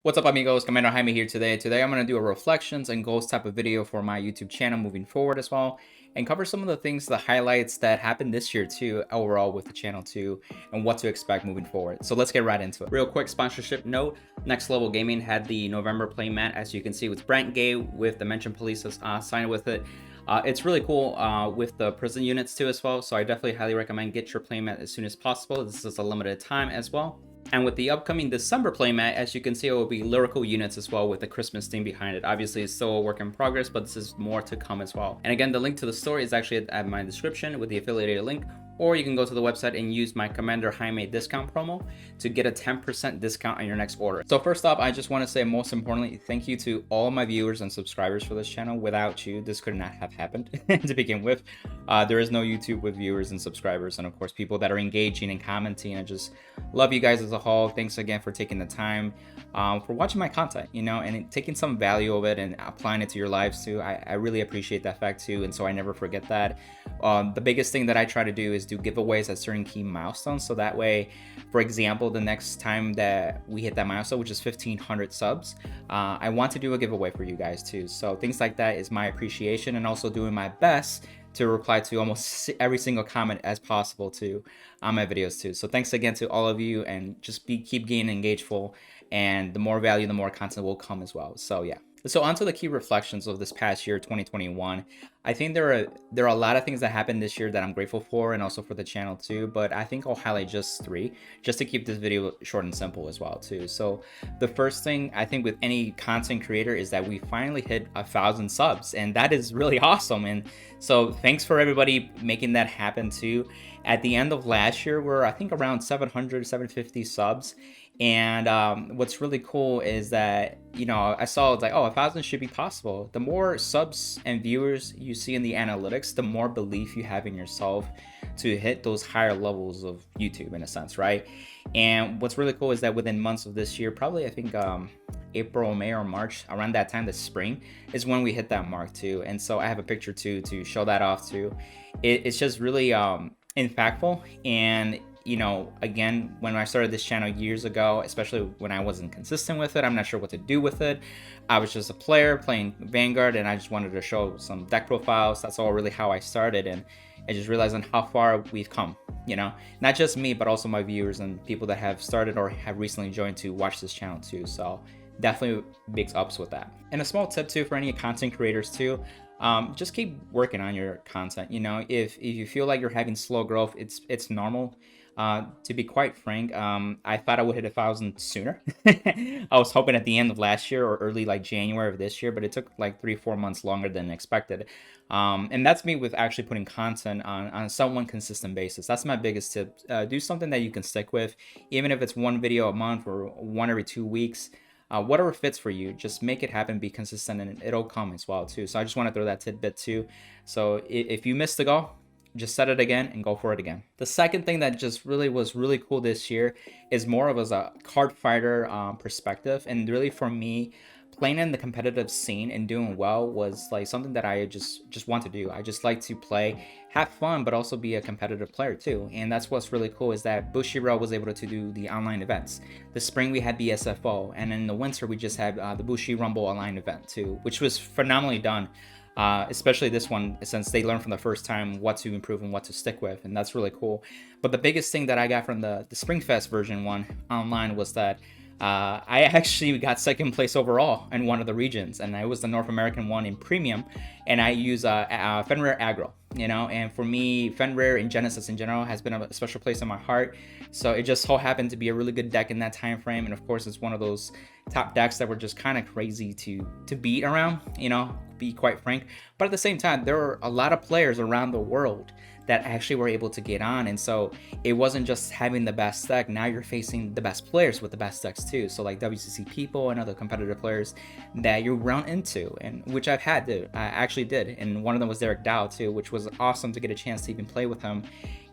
What's up, amigos? Commander Jaime here today. Today I'm going to do a reflections and goals type of video for my YouTube channel moving forward as well, and cover some of the things, the highlights that happened this year too, overall with the channel too, and what to expect moving forward. So let's get right into it. Real quick sponsorship note, Next Level Gaming had the November playmat, as you can see, with Brent Gay with Dimension Police signed with it. It's really cool with the prison units too as well, so I definitely highly recommend get your playmat as soon as possible. This is a limited time as well. And with the upcoming December playmat, as you can see, it will be lyrical units as well with the Christmas theme behind it. Obviously, it's still a work in progress, but this is more to come as well. And again, the link to the store is actually at my description with the affiliated link, or you can go to the website and use my Commander Jaime discount promo to get a 10% discount on your next order. So first off, I just want to say, most importantly, thank you to all my viewers and subscribers for this channel. Without you, this could not have happened to begin with. There is no YouTube with viewers and subscribers, and of course, people that are engaging and commenting. I just love you guys as a whole. Thanks again for taking the time for watching my content, you know, and taking some value of it and applying it to your lives too. I really appreciate that fact too, and so I never forget that. The biggest thing that I try to do is do giveaways at certain key milestones, so that way, for example, the next time that we hit that milestone, which is 1,500 subs, I want to do a giveaway for you guys too. So things like that is my appreciation, and also doing my best to reply to almost every single comment as possible too on my videos too. So thanks again to all of you, and just keep getting engageful, and the more value, the more content will come as well. So yeah. So onto the key reflections of this past year, 2021. I think there are a lot of things that happened this year that I'm grateful for, and also for the channel too, but I think I'll highlight just three, just to keep this video short and simple as well too. So the first thing I think with any content creator is that we finally hit 1,000 subs, and that is really awesome. And so thanks for everybody making that happen too. At the end of last year, we're I think around 700, 750 subs. And what's really cool is that, you know, I saw it's like, oh, 1,000 should be possible. The more subs and viewers you see in the analytics, the more belief you have in yourself to hit those higher levels of YouTube, in a sense, right? And what's really cool is that within months of this year, probably I think April, May, or March, around that time, this spring, is when we hit that mark too. And so I have a picture too to show that off too. It's just really impactful. And you know, again, when I started this channel years ago, especially when I wasn't consistent with it, I'm not sure what to do with it. I was just a player playing Vanguard, and I just wanted to show some deck profiles. That's all really how I started, and I just realized on how far we've come, you know, not just me, but also my viewers and people that have started or have recently joined to watch this channel too. So definitely big ups with that. And a small tip too for any content creators too, just keep working on your content. You know, if you feel like you're having slow growth, it's normal. To be quite frank, I thought I would hit 1,000 sooner. I was hoping at the end of last year or early like January of this year, but it took like 3-4 months longer than expected. And that's me with actually putting content on a somewhat consistent basis. That's my biggest tip. Do something that you can stick with, even if it's one video a month or one every 2 weeks. Whatever fits for you, just make it happen, be consistent, and it'll come as well too. So I just want to throw that tidbit too. So if you missed the goal, just set it again and go for it again. The second thing that just was really cool this year is more of as a card fighter perspective, and really for me, playing in the competitive scene and doing well was like something that I just want to do. I just like to play, have fun, but also be a competitive player too. And that's what's really cool is that Bushiroad was able to do the online events. The spring we had BSFO, and in the winter we just had the Bushi Rumble online event too, which was phenomenally done. Especially this one, since they learned from the first time what to improve and what to stick with, and that's really cool. But the biggest thing that I got from the Springfest version 1 online was that I actually got second place overall in one of the regions, and I was the North American one in premium, and I use Fenrir aggro, you know. And for me, Fenrir and Genesis in general has been a special place in my heart, so it just so happened to be a really good deck in that time frame. And of course, it's one of those top decks that were just kind of crazy to beat around, you know, be quite frank. But at the same time, there are a lot of players around the world that actually were able to get on, and so it wasn't just having the best deck. Now you're facing the best players with the best decks too, so like WCC people and other competitive players that you run into, and which I actually did, and one of them was Derek Dow too, which was awesome to get a chance to even play with him.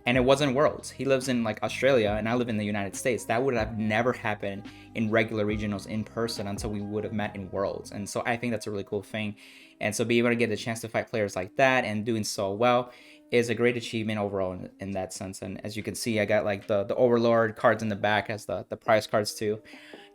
And it wasn't Worlds. He lives in like Australia, and I live in the United States. That would have never happened in regular regionals in person until we would have met in Worlds. And so I think that's a really cool thing. And so being able to get the chance to fight players like that and doing so well is a great achievement overall in that sense. And as you can see, I got like the Overlord cards in the back as the prize cards too.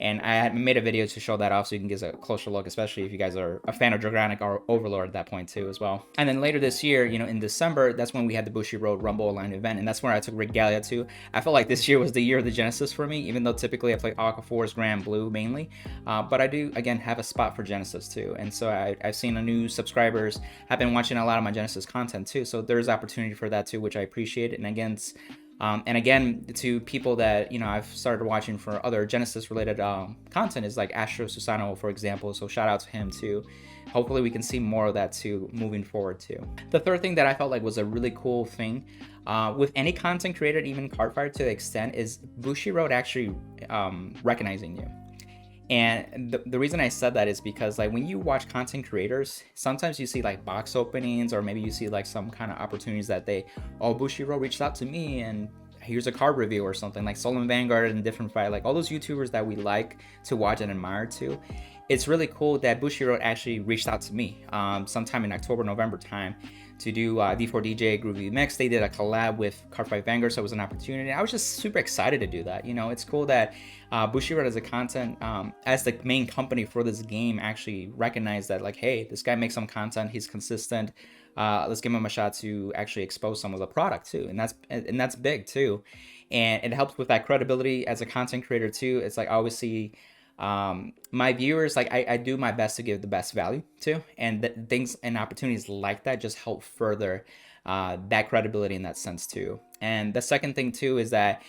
And I had made a video to show that off so you can get a closer look, especially if you guys are a fan of Dragonic or Overlord at that point too as well. And then later this year, you know, in December, that's when we had the Bushiroad Rumble Online event, and that's where I took Regalia to. I felt like this year was the year of the Genesis for me, even though typically I play Aqua Force, granblue mainly. But I do, again, have a spot for Genesis too. And so I've seen a new subscribers have been watching a lot of my Genesis content too. So there's opportunity for that too, which I appreciate. And again, to people that, you know, I've started watching for other Genesis related content is like Astro Susano, for example. So shout out to him too. Hopefully we can see more of that too moving forward too. The third thing that I felt like was a really cool thing with any content creator, even Cardfight to the extent, is Bushiroad actually recognizing you. And the reason I said that is because like when you watch content creators, sometimes you see like box openings, or maybe you see like some kind of opportunities that Bushiroad reached out to me and here's a card review or something, like Stolen Vanguard and Different Fight, like all those YouTubers that we like to watch and admire too. It's really cool that Bushiroad actually reached out to me sometime in October, November time to do D4DJ Groovy Mix. They did a collab with Cardfight Vanguard, so it was an opportunity. I was just super excited to do that. You know, it's cool that Bushiroad as a content, as the main company for this game, actually recognized that like, hey, this guy makes some content, he's consistent. Let's give him a shot to actually expose some of the product too, and that's big too, and it helps with that credibility as a content creator too. It's like I always see my viewers, like I do my best to give the best value to, and things and opportunities like that just help further that credibility in that sense too. And the second thing too is that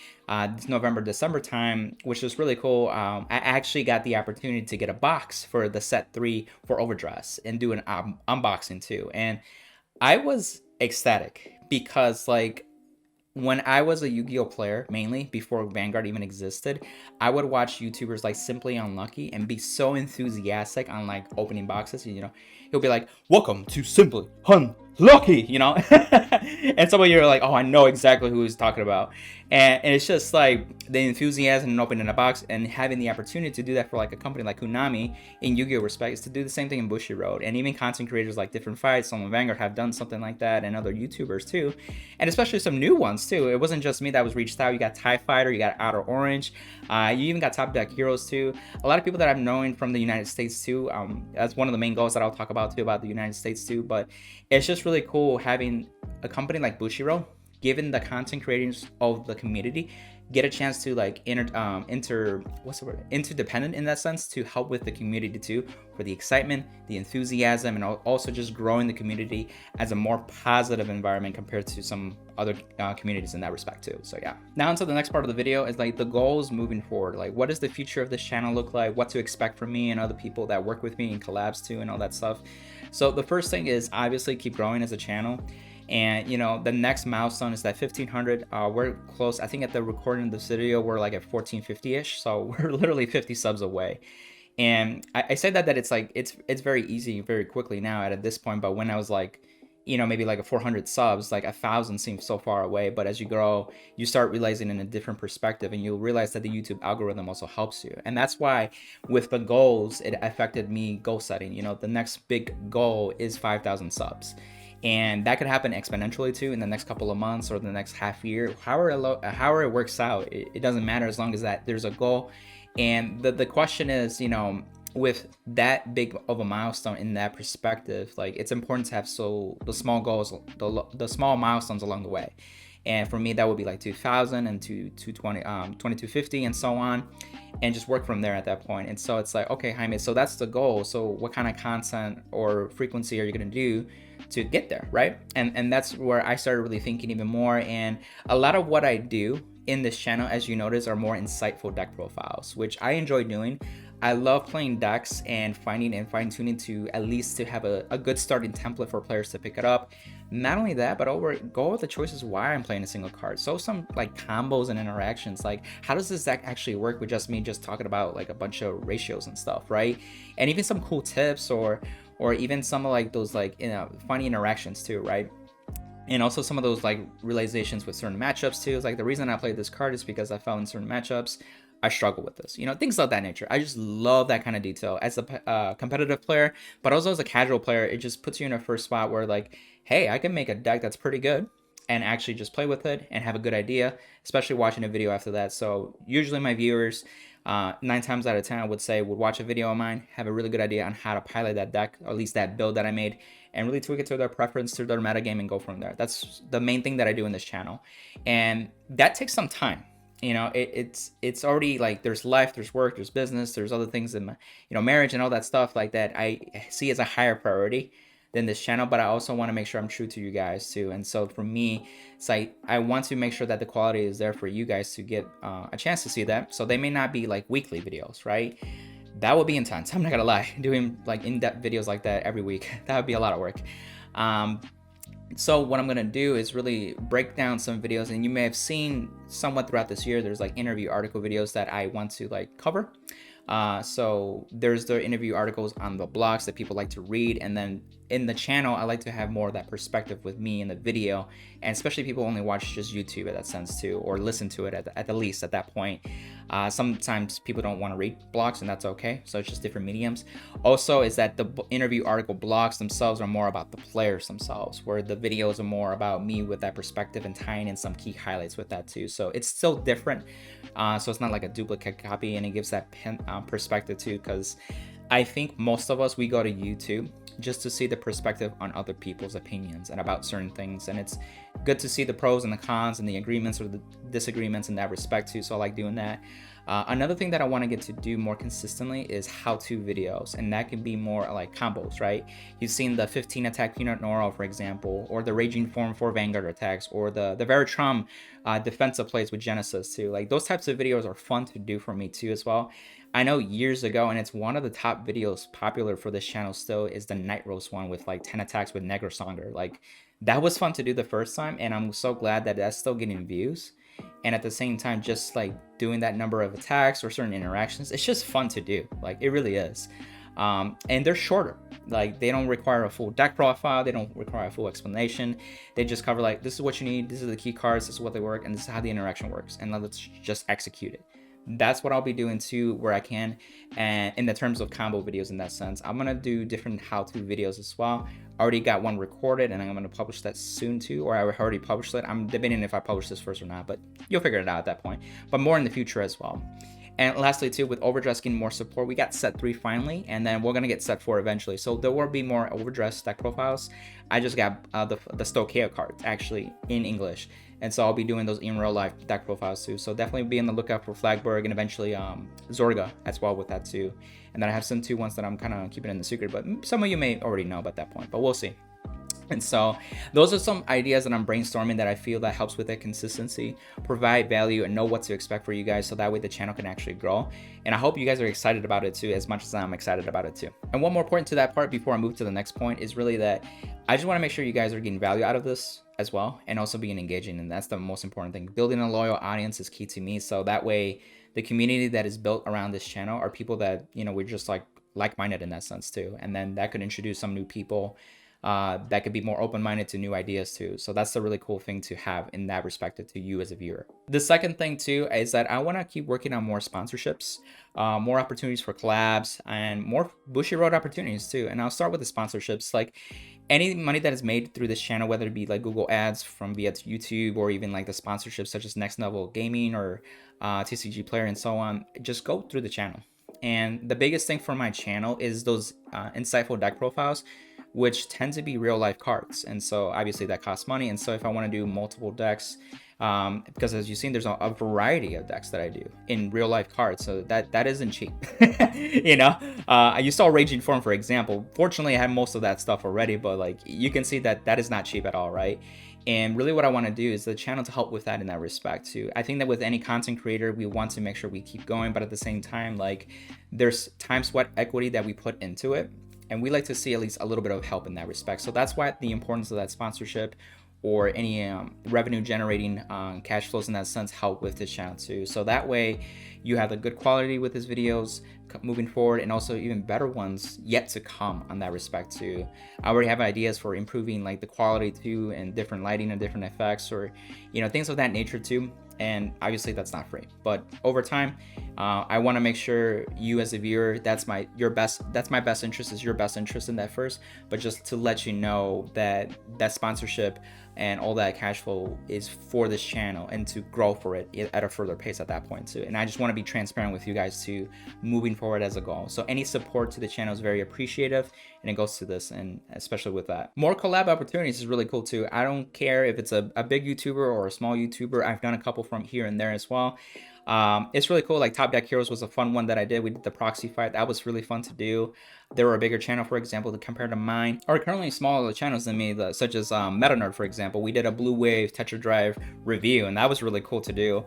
this November, December time, which was really cool, I actually got the opportunity to get a box for the set 3 for overdress and do an unboxing too. And I was ecstatic because like when I was a Yu-Gi-Oh player, mainly before Vanguard even existed, I would watch YouTubers like Simply Unlucky and be so enthusiastic on like opening boxes. You know, he'll be like, "Welcome to Simply Unlucky," you know, and some of you are like, "Oh, I know exactly who he's talking about," and it's just like the enthusiasm in opening a box and having the opportunity to do that for like a company like Konami in Yu-Gi-Oh respect is to do the same thing in Bushiroad, and even content creators like Different Fights, some of Vanguard have done something like that, and other YouTubers too, and especially some new ones too. It wasn't just me that was reached out. You got TIE Fighter, you got Outer Orange, you even got Top Deck Heroes too. A lot of people that I'm knowing from the United States too. That's one of the main goals that I'll talk about too, about the United States too. But it's just really cool having a company like Bushiroad, given the content creators of the community, get a chance to like interdependent in that sense, to help with the community too, for the excitement, the enthusiasm, and also just growing the community as a more positive environment compared to some other communities in that respect too. So yeah, now into the next part of the video is like the goals moving forward. Like, what does the future of this channel look like? What to expect from me and other people that work with me in collabs too, and all that stuff. So the first thing is obviously keep growing as a channel. And you know, the next milestone is that 1500. We're close. I think at the recording of this video we're like at 1450-ish, so we're literally 50 subs away. And I say that it's like it's very easy very quickly now at this point, but when I was like, you know, maybe like a 400 subs, like 1,000 seems so far away. But as you grow, you start realizing in a different perspective, and you'll realize that the YouTube algorithm also helps you. And that's why with the goals, it affected me goal setting. You know, the next big goal is 5,000 subs. And that could happen exponentially too in the next couple of months or the next half year. However it works out, it doesn't matter as long as that there's a goal. And the question is, you know, with that big of a milestone in that perspective, like it's important to have the small goals, the small milestones along the way. And for me, that would be like 2,000 and 2,250 and so on, and just work from there at that point. And so it's like, okay, Jaime, so that's the goal. So what kind of content or frequency are you going to do to get there, right? And that's where I started really thinking even more. And a lot of what I do in this channel, as you notice, are more insightful deck profiles, which I enjoy doing. I love playing decks and finding and fine-tuning to at least to have a good starting template for players to pick it up. Not only that, but go over the choices why I'm playing a single card. So some like combos and interactions, like how does this deck actually work with just me just talking about like a bunch of ratios and stuff, right? And even some cool tips or even some of like those like, you know, funny interactions too, right? And also some of those like realizations with certain matchups too. It's like the reason I played this card is because I found in certain matchups I struggle with this, you know, things of that nature. I just love that kind of detail as a competitive player, but also as a casual player. It just puts you in a first spot where like, hey, I can make a deck that's pretty good and actually just play with it and have a good idea, especially watching a video after that. So usually my viewers, 9 times out of 10, I would say, would watch a video of mine, have a really good idea on how to pilot that deck, or at least that build that I made, and really tweak it to their preference, to their metagame, and go from there. That's the main thing that I do in this channel. And that takes some time. You know, it's already like there's life, there's work, there's business, there's other things in my, marriage and all that stuff like that I see as a higher priority than this channel. But I also want to make sure I'm true to you guys too. And so for me, it's like I want to make sure that the quality is there for you guys to get a chance to see that. So they may not be like weekly videos, right? That would be intense. I'm not gonna lie, doing like in-depth videos like that every week, that would be a lot of work. So what I'm gonna do is really break down some videos, and you may have seen somewhat throughout this year, there's like interview article videos that I want to like cover. So there's the interview articles on the blogs that people like to read, and then in the channel I like to have more of that perspective with me in the video, and especially people only watch just YouTube in that sense too, or listen to it at the least at that point. Sometimes people don't want to read blogs, and that's okay, so it's just different mediums. Also is that the interview article blogs themselves are more about the players themselves, where the videos are more about me with that perspective and tying in some key highlights with that too. So it's still different, so it's not like a duplicate copy, and it gives that perspective too, because I think most of us, we go to YouTube just to see the perspective on other people's opinions and about certain things, and it's good to see the pros and the cons and the agreements or the disagreements in that respect too. So I like doing that. Another thing that I want to get to do more consistently is how-to videos, and that can be more like combos, right? You've seen the 15 attack Peanut Noro, for example, or the Raging Form 4 Vanguard attacks, or the Veritrum defensive plays with Genesis too. Like those types of videos are fun to do for me too as well. I know years ago, and it's one of the top videos popular for this channel still, is the Night Roast one with like 10 attacks with Negrosonger. Like that was fun to do the first time, and I'm so glad that that's still getting views. And at the same time, just like doing that number of attacks or certain interactions, it's just fun to do. Like it really is. And they're shorter. Like they don't require a full deck profile, they don't require a full explanation. They just cover like, this is what you need, this is the key cards, this is what they work, and this is how the interaction works, and let's just execute it. That's what I'll be doing too, where I can. And in the terms of combo videos, in that sense, I'm gonna do different how-to videos as well. I already got one recorded, and I'm gonna publish that soon too, or I already published it. I'm debating if I publish this first or not, but you'll figure it out at that point. But more in the future as well. And lastly too, with overdress getting more support, we got set 3 finally, and then we're gonna get set 4 eventually. So there will be more overdress deck profiles. I just got the stoicheia cards actually in English, and so I'll be doing those in real life deck profiles too. So definitely be on the lookout for Flagberg, and eventually Zorga as well with that too. And then I have some 2 ones that I'm kind of keeping in the secret, but some of you may already know about that point, but we'll see. And so those are some ideas that I'm brainstorming that I feel that helps with that consistency, provide value, and know what to expect for you guys, so that way the channel can actually grow. And I hope you guys are excited about it too, as much as I'm excited about it too. And one more point to that part before I move to the next point is really that I just want to make sure you guys are getting value out of this as well, and also being engaging. And that's the most important thing. Building a loyal audience is key to me. So that way the community that is built around this channel are people that, we're just like-minded in that sense too. And then that could introduce some new people that could be more open-minded to new ideas too. So that's the really cool thing to have in that respect to you as a viewer. The second thing too is that I want to keep working on more sponsorships, more opportunities for collabs, and more Bushiroad opportunities too. And I'll start with the sponsorships. Like any money that is made through this channel, whether it be like Google ads from via YouTube, or even like the sponsorships such as Next Level Gaming or TCG Player and so on, just go through the channel. And the biggest thing for my channel is those insightful deck profiles, which tend to be real life cards. And so obviously that costs money. And so if I want to do multiple decks, because as you've seen, there's a variety of decks that I do in real life cards. So that isn't cheap. You saw Raging Form, for example. Fortunately, I had most of that stuff already, but like you can see that is not cheap at all, right? And really what I want to do is the channel to help with that in that respect too. I think that with any content creator, we want to make sure we keep going, but at the same time, like there's time, sweat, equity that we put into it. And we like to see at least a little bit of help in that respect. So that's why the importance of that sponsorship or any revenue generating cash flows in that sense help with this channel too. So that way you have a good quality with his videos moving forward, and also even better ones yet to come on that respect too. I already have ideas for improving like the quality too, and different lighting and different effects, or things of that nature too. And obviously that's not free, but over time I want to make sure you as a viewer, that's my best interest, is your best interest in that first. But just to let you know that that sponsorship and all that cash flow is for this channel and to grow for it at a further pace at that point too. And I just want to be transparent with you guys too, moving forward as a goal. So any support to the channel is very appreciative, and it goes to this, and especially with that. More collab opportunities is really cool too. I don't care if it's a big YouTuber or a small YouTuber. I've done a couple from here and there as well. It's really cool. Like Top Deck Heroes was a fun one that I did. We did the proxy fight. That was really fun to do. There were a bigger channel, for example, compared to mine, or currently smaller channels than me, such as Meta Nerd, for example. We did a Blue Wave Tetra Drive review, and that was really cool to do,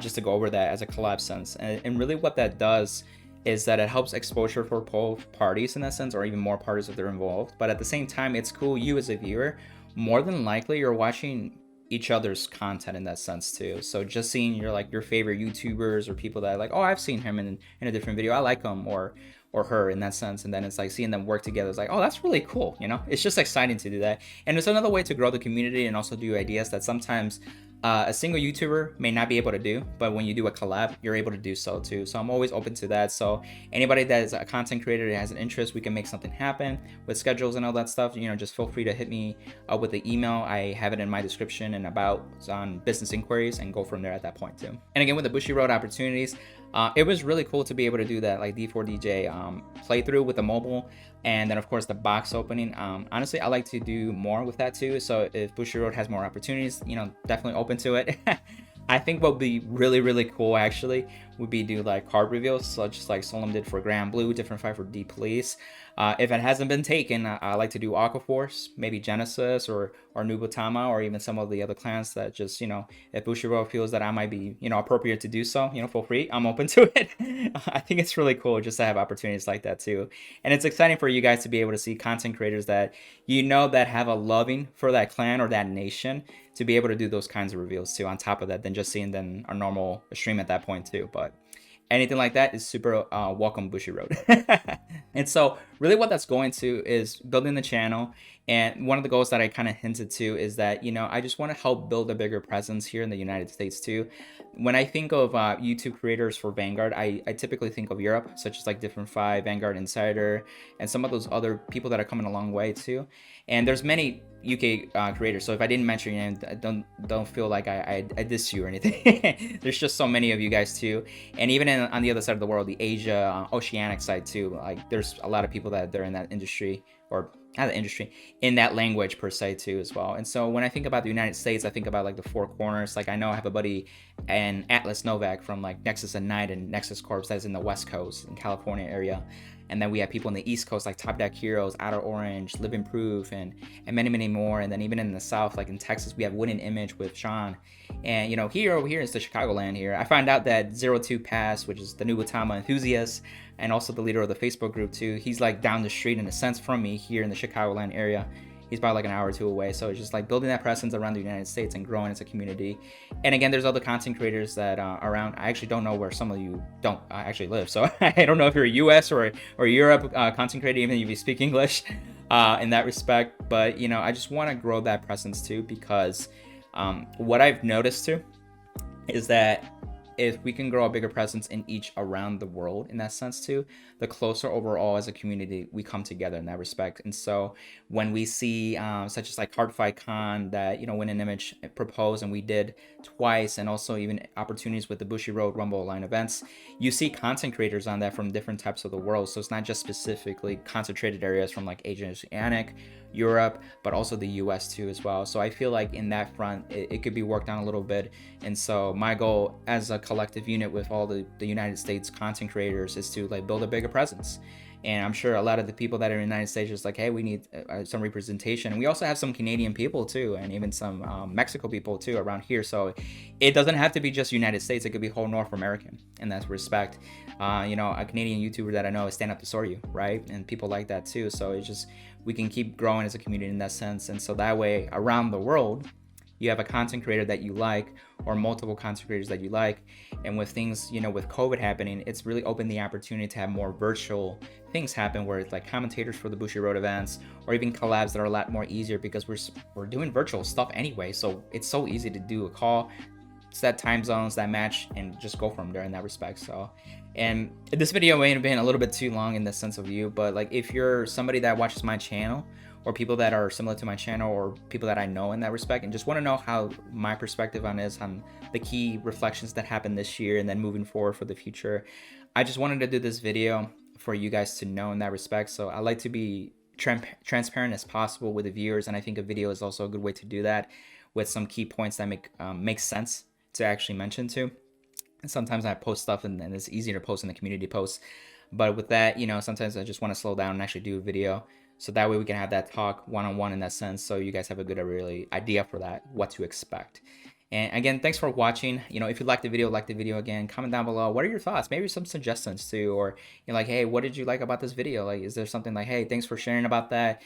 just to go over that as a collab sense. And really what that does is that it helps exposure for both parties in that sense, or even more parties if they're involved. But at the same time, it's cool, you as a viewer, more than likely you're watching each other's content in that sense too. So just seeing your favorite YouTubers or people that like, oh, I've seen him in a different video, I like him, or her in that sense. And then it's like seeing them work together. It's like, oh, that's really cool. You know, it's just exciting to do that. And it's another way to grow the community and also do ideas that sometimes a single YouTuber may not be able to do, but when you do a collab, you're able to do so too. So I'm always open to that. So anybody that is a content creator that has an interest, we can make something happen with schedules and all that stuff. You know, just feel free to hit me up with the email. I have it in my description and about on business inquiries, and go from there at that point too. And again, with the Bushiroad opportunities, it was really cool to be able to do that, like D4DJ playthrough with the mobile, and then of course the box opening. Honestly, I like to do more with that too. So if Bushiroad has more opportunities, you know, definitely open to it. I think what would be really cool actually would be do like card reveals, such like Solom did for granblue, different fight for D Police. If it hasn't been taken, I like to do Aqua Force, maybe Genesis or Nubotama, or even some of the other clans that just, you know, if Bushiroad feels that I might be, you know, appropriate to do so, you know, feel free. I'm open to it. I think it's really cool just to have opportunities like that too. And it's exciting for you guys to be able to see content creators that, you know, that have a loving for that clan or that nation, to be able to do those kinds of reveals too, on top of that, than just seeing them a normal stream at that point too. But anything like that is super welcome, Bushiroad. And so really what that's going to is building the channel. And one of the goals that I kind of hinted to is that, you know, I just want to help build a bigger presence here in the United States too. When I think of YouTube creators for Vanguard, I typically think of Europe, such as like Different Five, Vanguard Insider, and some of those other people that are coming a long way too. And there's many UK creators, so if I didn't mention your name, don't feel like I diss you or anything. There's just so many of you guys too, and even on the other side of the world, the Asia oceanic side too, like there's a lot of people that they're in that industry, or not the industry, in that language per se too as well. And so when I think about the United States, I think about like the Four Corners. Like I know I have a buddy and Atlas Novak from like Nexus and Night and Nexus Corps that's in the West Coast in California area. And then we have people in the East Coast like Top Deck Heroes, Outer Orange, Living Proof, and many more. And then even in the South, like in Texas, we have Winning Image with Sean. And you know, over here is the Chicagoland here. I found out that 02 Pass, which is the Nubotama enthusiast, and also the leader of the Facebook group too, he's like down the street in a sense from me here in the Chicagoland area. He's about like an hour or two away. So it's just like building that presence around the United States and growing as a community. And again, there's other content creators that are around. I actually don't know where some of you don't actually live. So I don't know if you're a US or Europe content creator, even if you speak English in that respect. But, you know, I just want to grow that presence too, because what I've noticed too is that if we can grow a bigger presence in each around the world in that sense too, the closer overall as a community we come together in that respect. And so when we see such as like Cardfight Con that, you know, Win an Image proposed, and we did twice, and also even opportunities with the Bushiroad Rumble line events, you see content creators on that from different types of the world. So it's not just specifically concentrated areas from like Asia and Oceanic, Europe, but also the US too as well. So I feel like in that front, it could be worked on a little bit. And so my goal as a collective unit with all the United States content creators is to like build a bigger presence. And I'm sure a lot of the people that are in the United States are just like, hey, we need some representation. And we also have some Canadian people too, and even some Mexico people too around here. So it doesn't have to be just United States. It could be whole North American in that respect. You know, a Canadian YouTuber that I know is Stand Up to Soryu, right? And people like that too. So it's just, we can keep growing as a community in that sense. And so that way around the world, you have a content creator that you like, or multiple content creators that you like. And with things, you know, with COVID happening, it's really opened the opportunity to have more virtual things happen, where it's like commentators for the Bushiroad events, or even collabs that are a lot more easier, because we're doing virtual stuff anyway. So it's so easy to do a call, set time zones that match, and just go from there in that respect. So, and this video may have been a little bit too long in the sense of view, but like if you're somebody that watches my channel, or people that are similar to my channel or people that I know in that respect, and just want to know how my perspective on is on the key reflections that happened this year and then moving forward for the future. I just wanted to do this video for you guys to know in that respect. So I like to be transparent as possible with the viewers, and I think a video is also a good way to do that, with some key points that make sense to actually mention too. And sometimes I post stuff and it's easier to post in the community posts, but with that, you know, sometimes I just want to slow down and actually do a video, so that way we can have that talk one-on-one in that sense, so you guys have a good really idea for that, what to expect. And again, thanks for watching. You know, if you liked the video, again, comment down below. What are your thoughts? Maybe some suggestions too, or you're like, hey, what did you like about this video? Like, is there something like, hey, thanks for sharing about that?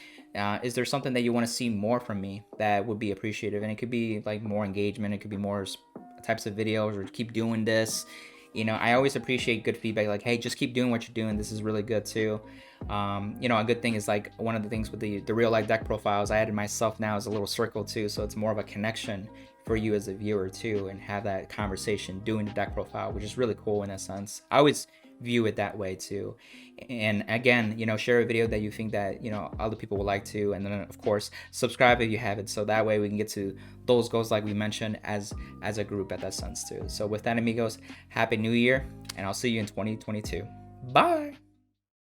Is there something that you want to see more from me that would be appreciative? And it could be like more engagement. It could be more types of videos, or keep doing this. You know, I always appreciate good feedback, like, hey, just keep doing what you're doing. This is really good too. You know, a good thing is, like, one of the things with the real life deck profiles, I added myself now as a little circle too, so it's more of a connection for you as a viewer too, and have that conversation doing the deck profile, which is really cool in a sense. I always view it that way too. And again, you know, share a video that you think that, you know, other people would like to, and then of course subscribe if you haven't, so that way we can get to those goals like we mentioned as a group at that sense too. So with that, amigos, happy new year, and I'll see you in 2022. Bye.